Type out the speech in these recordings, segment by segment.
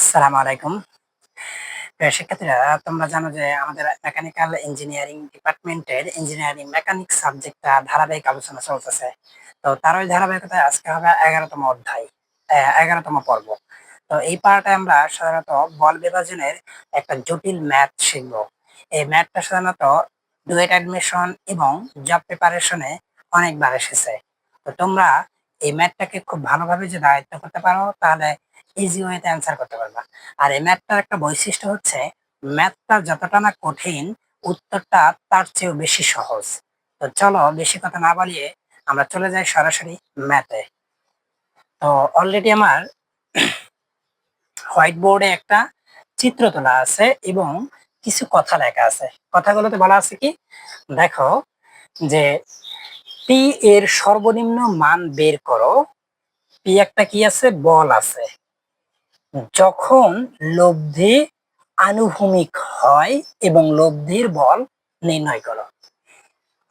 আসসালামু আলাইকুম। প্রিয় শিক্ষার্থীরা, তোমরা জানো যে আমাদের মেকানিক্যাল ইঞ্জিনিয়ারিং ডিপার্টমেন্টের ইঞ্জিনিয়ারিং মেকানিক্স সাবজেক্টটা ধারাবাহিক আলোচনা চলতেছে। তো তার ওই ধারাবাহিকতায় আজকে হবে ১১তম অধ্যায়, ১১তম পর্ব। তো এই পার্টে আমরা সাধারণত বল বিভাজনের একটা জটিল ম্যাথ শিখব। এই ম্যাথটা সাধারণত ডুয়েট অ্যাডমিশন এবং জব প্রিপারেশনে অনেকবার এসেছে। তো তোমরা এই ম্যাথটাকে খুব ভালোভাবে যদি আয়ত্ত করতে পারো তাহলে ইজি ওয়েতে অ্যান্সার করতে পারবা। আর এই ম্যাথটার একটা বৈশিষ্ট্য হচ্ছে ম্যাথটা যতটা না কঠিন, উত্তরটা তার চেয়েও বেশি সহজ। তো চলো বেশি কথা না বাড়িয়ে আমরা চলে যাই সরাসরি ম্যাথে। তো অলরেডি আমার হোয়াইট বোর্ডে একটা চিত্র তোলা আছে এবং কিছু কথা লেখা আছে। কথাগুলোতে বলা আছে কি, দেখো যে পি এর সর্বনিম্ন মান বের করো। পি একটা কি আছে, বল আছে, যখন লব্ধি আনুভূমিক হয় এবং লব্ধির বল নির্ণয় করো।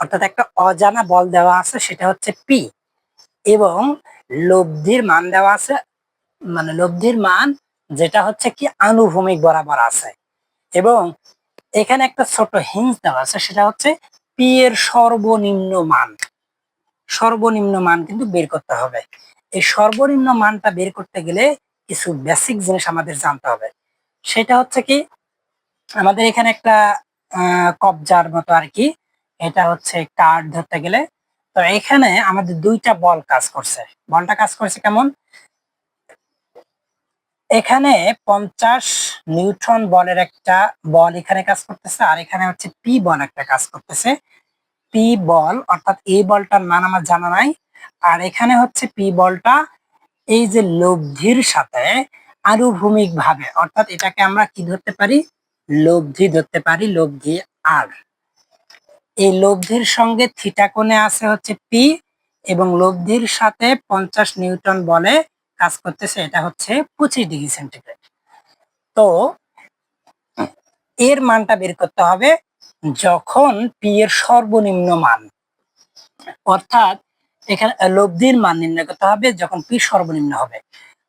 অর্থাৎ একটা অজানা বল দেওয়া আছে, সেটা হচ্ছে পি, এবং লব্ধির মান দেওয়া আছে, মানে লব্ধির মান যেটা হচ্ছে কি আনুভূমিক বরাবর আছে, এবং এখানে একটা ছোট হিন্ট দেওয়া আছে, সেটা হচ্ছে পি এর সর্বনিম্ন মান। সর্বনিম্ন মান কিন্তু বের করতে হবে। এই সর্বনিম্ন মানটা বের করতে গেলে কিছু বেসিক জিনিস আমাদের জানতে হবে। সেটা হচ্ছে কি, আমাদের এখানে একটা কবজার মতো আর কি, এটা হচ্ছে কার্ড ধরতে গেলে। তো এখানে আমাদের দুইটা বল কাজ করছে। বলটা কাজ করছে কেমন, এখানে 50 নিউটন বলের একটা বল এখানে কাজ করতেছে, আর এখানে হচ্ছে পি বল একটা কাজ করতেছে। পি বল অর্থাৎ এই বলটার মান আমার জানা নাই, আর এখানে হচ্ছে পি বলটা এই যে লব্ধির সাথে আনুভূমিক ভাবে, অর্থাৎ এটাকে আমরা কি ধরতে পারি, লব্ধি ধরতে পারি, লব্ধি আর। এই লব্ধির সঙ্গে থিটা কোণে আছে হচ্ছে পি, এবং লব্ধির সাথে 50 নিউটন বলে কাজ করতেছে, এটা হচ্ছে 25°C। তো এর মানটা বের করতে হবে যখন পি এর সর্বনিম্ন মান, অর্থাৎ এখানে লব্ধির মান নির্ণয় করতে হবে যখন পি সর্বনিম্ন হবে।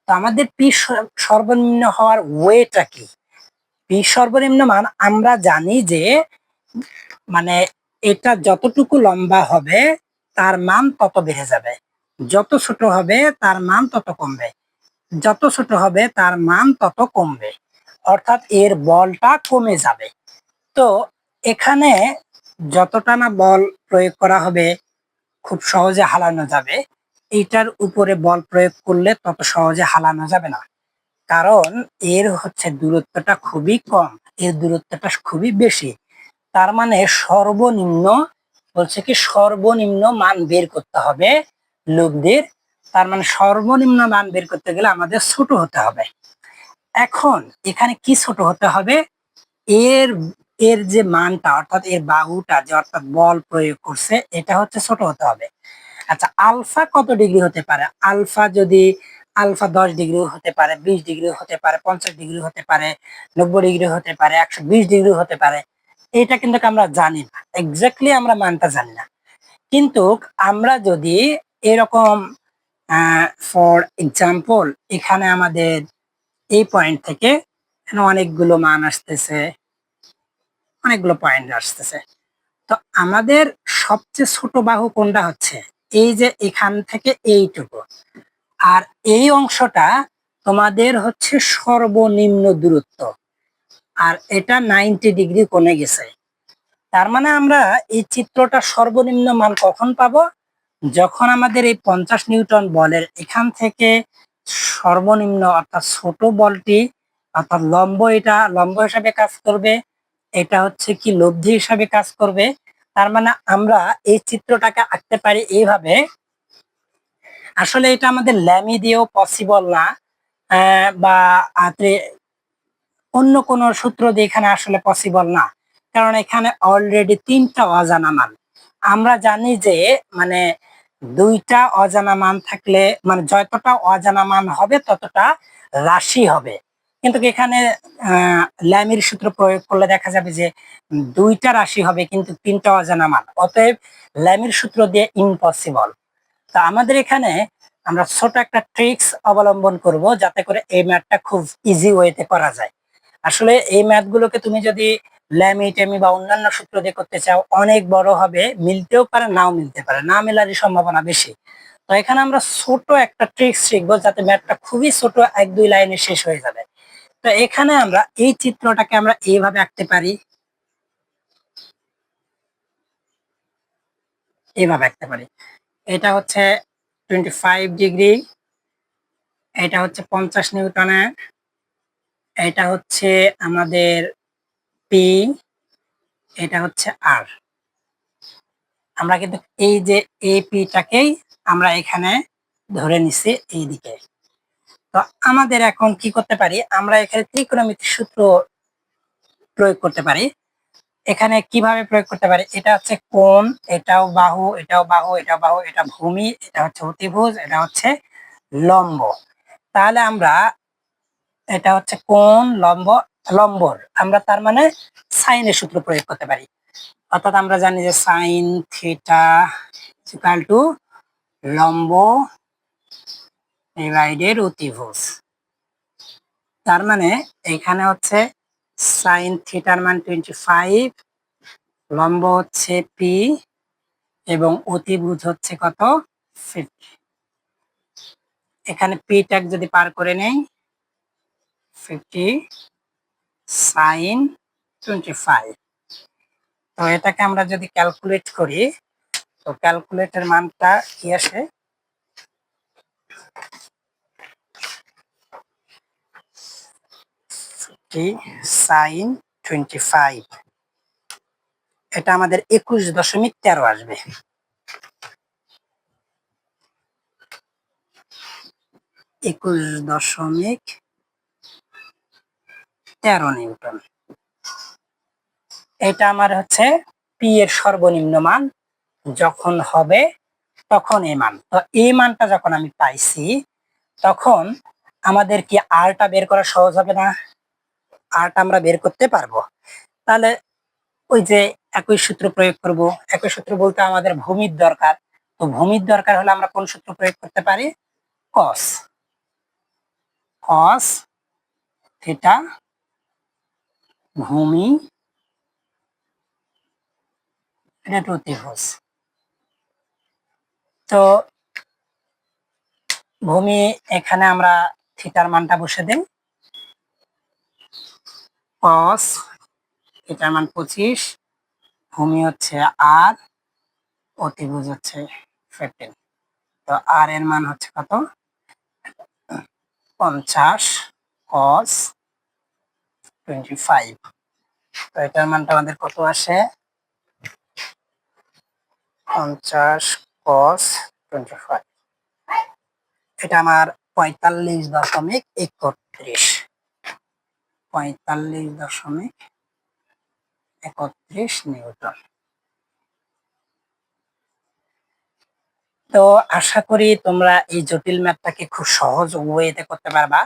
তো আমাদের পি সর্বনিম্ন হওয়ার ওয়েটা কি, পি সর্বনিম্ন মান আমরা জানি যে মানে এটা যতটুকু লম্বা হবে তার মান তত বেড়ে যাবে, যত ছোট হবে তার মান তত কমবে, যত ছোট হবে তার মান তত কমবে, অর্থাৎ এর বলটা কমে যাবে। তো এখানে যতটা না বল প্রয়োগ করা হবে খুব সহজে হালানো যাবে, এইটার উপরে বল প্রয়োগ করলে তত সহজে হালানো যাবে না, কারণ এর হচ্ছে দূরত্বটা খুবই কম, এর দূরত্বটা খুবই বেশি। তার মানে সর্বনিম্ন, বলছে কি সর্বনিম্ন মান বের করতে হবে লব্ধির। তার মানে সর্বনিম্ন মান বের করতে গেলে আমাদের ছোট হতে হবে। এখন এখানে কি ছোট হতে হবে, এর এর যে মানটা, অর্থাৎ এর বাহুটা যে অর্থাৎ বল প্রয়োগ করছে, এটা হচ্ছে ছোট হতে হবে। আচ্ছা, আলফা কত ডিগ্রি হতে পারে, আলফা যদি আলফা 10 ডিগ্রি হতে পারে, 20 ডিগ্রি হতে পারে, 50 ডিগ্রি হতে পারে, 90 ডিগ্রি হতে পারে, 120 ডিগ্রি হতে পারে। এটা কিন্তু আমরা জানি না, এক্স্যাক্টলি আমরা মানটা জানি না। কিন্তু আমরা যদি এরকম ফর এক্সাম্পল, এখানে আমাদের এই পয়েন্ট থেকে এখানে অনেকগুলো মান আসতেছে, অনেকগুলো পয়েন্ট আসতেছে। তো আমাদের সবচেয়ে ছোট বাহু কোনটা হচ্ছে, এই যে এখান থেকে এইটুকু, আর এই অংশটা তোমাদের হচ্ছে সর্বনিম্ন দূরত্ব, আর এটা 90 ডিগ্রি কোণে গেছে। তার মানে আমরা এই চিত্রটা সর্বনিম্ন মান কখন পাবো, যখন আমাদের এই 50 নিউটন বলের এখান থেকে সর্বনিম্ন অর্থাৎ ছোট বলটি, অর্থাৎ লম্ব, এটা লম্ব হিসাবে কাজ করবে, এটা হচ্ছে কি লব্ধি হিসাবে কাজ করবে। তার মানে আমরা এই চিত্রটাকে আঁকতে পারি এইভাবে। আসলে এটা আমাদের ল্যামি দিয়েও পসিবল না, বা অন্য কোনো সূত্র দিয়ে এখানে আসলে পসিবল না, কারণ এখানে অলরেডি 3টা অজানা মান। আমরা জানি যে মানে 2টা অজানা মান থাকলে মানে যতটা অজানা মান হবে ততটা রাশি হবে, কিন্তু এখানে ল্যামির সূত্র প্রয়োগ করলে দেখা যাবে যে 2টা রাশি হবে কিন্তু 3টা অজানা মান, অতএব ল্যামির সূত্র দিয়ে ইম্পসিবল। তা আমাদের এখানে আমরা ছোট একটা ট্রিক্স অবলম্বন করব যাতে করে এই ম্যাথটা খুব ইজি ওয়েতে করা যায়। আসলে এই ম্যাথগুলোকে তুমি যদি ল্যামি টেমি বা অন্যান্য সূত্র দিয়ে করতে চাও অনেক বড় হবে, মিলতেও পারে নাও মিলতে পারে, না মেলারই সম্ভাবনা বেশি। তো এখানে আমরা ছোট একটা ট্রিক্স শিখবো যাতে ম্যাথটা খুবই ছোট, 1-2 লাইনে শেষ হয়ে যাবে। তো এখানে আমরা এই চিত্রটাকে আমরা এইভাবে আঁকতে পারি, এইভাবে আঁকতে পারি। এটা হচ্ছে 25 ডিগ্রি, এটা হচ্ছে 50 নিউটনের, এটা হচ্ছে আমাদের পি, এটা হচ্ছে আর। আমরা কিন্তু এই যে এই পিটাকেই আমরা এখানে ধরে নিছি এইদিকে। তো আমাদের এখন কি করতে পারি, আমরা এখানে ত্রিকোণমিতির সূত্র প্রয়োগ করতে পারি। এখানে কিভাবে প্রয়োগ করতে পারি, এটা হচ্ছে কোণ, এটাও বাহু, এটাও বাহু, এটাও বাহু, এটা ভূমি, এটা হচ্ছে অতিভুজ, এটা হচ্ছে লম্ব। তাহলে আমরা এটা হচ্ছে কোণ, লম্ব, লম্বর আমরা তার মানে সাইনের সূত্র প্রয়োগ করতে পারি। অর্থাৎ আমরা জানি যে সাইন থিটা ইকুয়াল টু লম্ব ডিভাইডেড অতিভুজ। তার মানে এখানে হচ্ছে সাইন থিটার মান 25, লম্ব হচ্ছে পি এবং অতিভুজ হচ্ছে কত 50। এখানে পি ট্যাগ যদি পার করে নেই 50 সাইন 25। তো এটাকে আমরা যদি ক্যালকুলেট করি, তো ক্যালকুলেটের মানটা কি আসে, সাইন 25, এটা আমাদের 21.13 আসবে। 21.13 নিউটন। এটা আমার হচ্ছে পি এর সর্বনিম্ন মান, যখন হবে তখন এই মান। তো এই মানটা যখন আমি পাইছি তখন আমাদের কি আরটা বের করা সহজ হবে না? আরটা আমরা বের করতে পারবো। তাহলে ওই যে একই সূত্র প্রয়োগ করব। একই সূত্র বলতে আমাদের ভূমির দরকার। তো ভূমির দরকার হলে আমরা কোন সূত্র প্রয়োগ করতে পারি? কস, কস থিটা ভূমি এটা অতিভুজ। তো ভূমি এখানে আমরা থিটার মানটা বসে দিই, কস থিটার মান 25, ভূমি হচ্ছে আর, অতিভুজ হচ্ছে 15। তো আর এর মান হচ্ছে কত 50 cos 25। তো এটার মানটা আমাদের কত আসে 50 cos 25। এটা আমার 45.31, 45.31 নিউটন। তো আশা করি তোমরা এই জটিল ম্যাথটাকে খুব সহজ ওয়েতে করতে পারবা।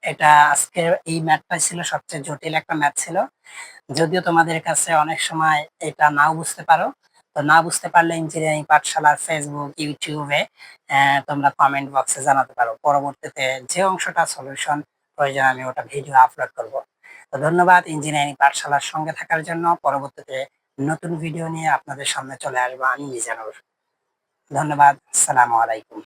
এটা আজকের এই ম্যাথটা ছিল সবচেয়ে জটিল একটা ম্যাথ ছিল। যদিও তোমাদের কাছে অনেক সময় এটা নাও বুঝতে পারো, তো না বুঝতে পারলে ইঞ্জিনিয়ারিং পাঠশালার ফেসবুক, ইউটিউবে তোমরা কমেন্ট বক্সে জানাতে পারো। পরবর্তীতে যে অংশটা সলিউশন প্রয়োজন আমি ওটা ভিডিও আপলোড করব। তো ধন্যবাদ ইঞ্জিনিয়ারিং পাঠশালার সঙ্গে থাকার জন্য। পরবর্তীতে নতুন ভিডিও নিয়ে আপনাদের সামনে চলে আসবো আমি মিজানুর। ধন্যবাদ, আসসালামু আলাইকুম।